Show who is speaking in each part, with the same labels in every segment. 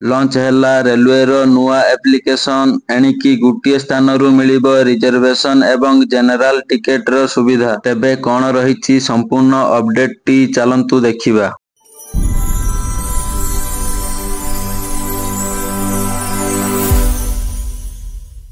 Speaker 1: Launch हैला railway रो नुआ application एणिकी गोटे स्थान रु मिलिबो रिजर्वेशन एवं जनरल टिकेट रो सुविधा। तेबे कौन रही संपूर्ण अपडेट टी चलंतु देखिबा।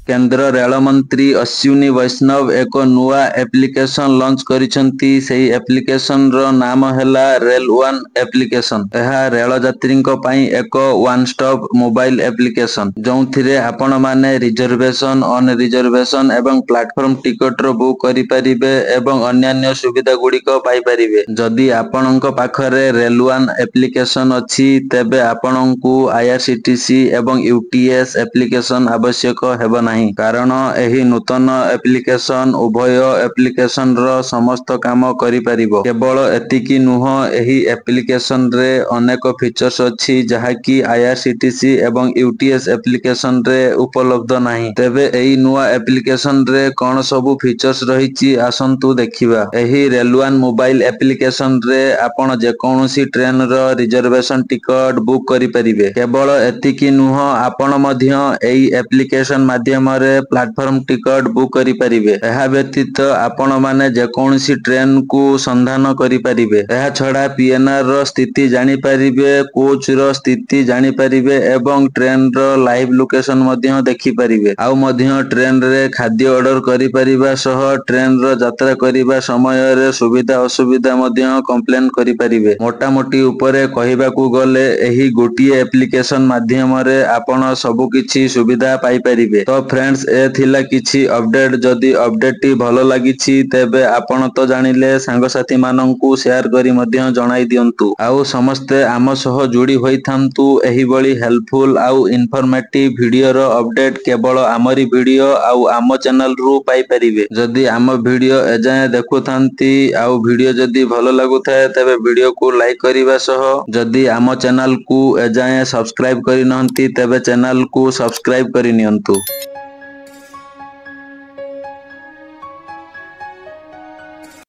Speaker 1: केंद्र रेल मंत्री अश्विनी वैष्णव एक नुआ एप्लिकेशन लॉन्च करिसंती। सेही एप्लिकेशन रो नाम हैला रेल वन एप्लिकेशन। यह रेल यात्री पई एक वन स्टॉप मोबाइल एप्लिकेशन जोंथिरे आपण माने रिजर्वेशन ऑन रिजर्वेशन एवं प्लेटफॉर्म टिकट रो बुक करि परिबे एवं अन्य सुविधा गुडी को पाई परिबे। जदि आपणक पाखरे रेल वन एप्लिकेशन अछि तेबे आपणकु आईआरसीटीसी एवं यूटीएस एप्लिकेशन आवश्यक हेबो नाही, कारण एही नूतन एप्लिकेशन उभय एप्लिकेशन रो समस्त काम करि परिबो। केवल एतिकी नुह एही एप्लिकेशन रे अनेक फीचर्स अछि जहा कि आईआरसीटीसी एवं यूटीएस एप्लिकेशन रे उपलब्ध नाही। तेबे एही नुआ एप्लिकेशन रे कोन सब फीचर्स रहिछि आसंतु देखिबा। एही रेलवन मोबाइल एप्लिकेशन रे आपण जे कोनोसी ट्रेन रो रिजर्वेशन टिकट बुक करि परिबे। केवल एतिकी नुह आपण मध्य एही एप्लिकेशन माध्यम प्लेटफॉर्म टिकट बुक करि परिबे। एहा व्यतीत आपण माने जे कोनोसी ट्रेन को संधान करि परिबे। एहा छडा पीएनआर रो स्थिति जानि परिबे, कोच रो स्थिति जानि परिबे एवं ट्रेन रो लाइव लोकेशन मध्य देखि परिबे। आउ मध्य ट्रेन रे खाद्य ऑर्डर करि परिबा सह ट्रेन रो यात्रा करिबा समय रे सुविधा असुविधा मध्य कंप्लेन करि परिबे। मोटा मोटी ऊपरे कहिबाकू गले एही गोटिए एप्लिकेशन माध्यम रे आपण सब किछि सुविधा पाई परिबे। तो फ्रेंड्स ए थिला किछि अपडेट। जदि अपडेट टी भलो लागिछि तेबे आपण तो जानिले सांग साथी माननकु शेयर करी मध्य जणाई दियंतु। आउ समस्ते आम सह जोड़ी होई थांतु एही बळी हेल्पफुल आउ इन्फॉर्मेटिव वीडियो रो अपडेट केवल आमरी वीडियो आउ आम चैनल रु पाई परिबे। जदि आम वीडियो एजाय देखु थांती आउ वीडियो जदि भलो लागु थाए तेबे वीडियो को लाइक करिबा सह जदि आम चैनल को एजाय सब्सक्राइब करि नहंती तेबे चैनल को सब्सक्राइब करि नियंतु।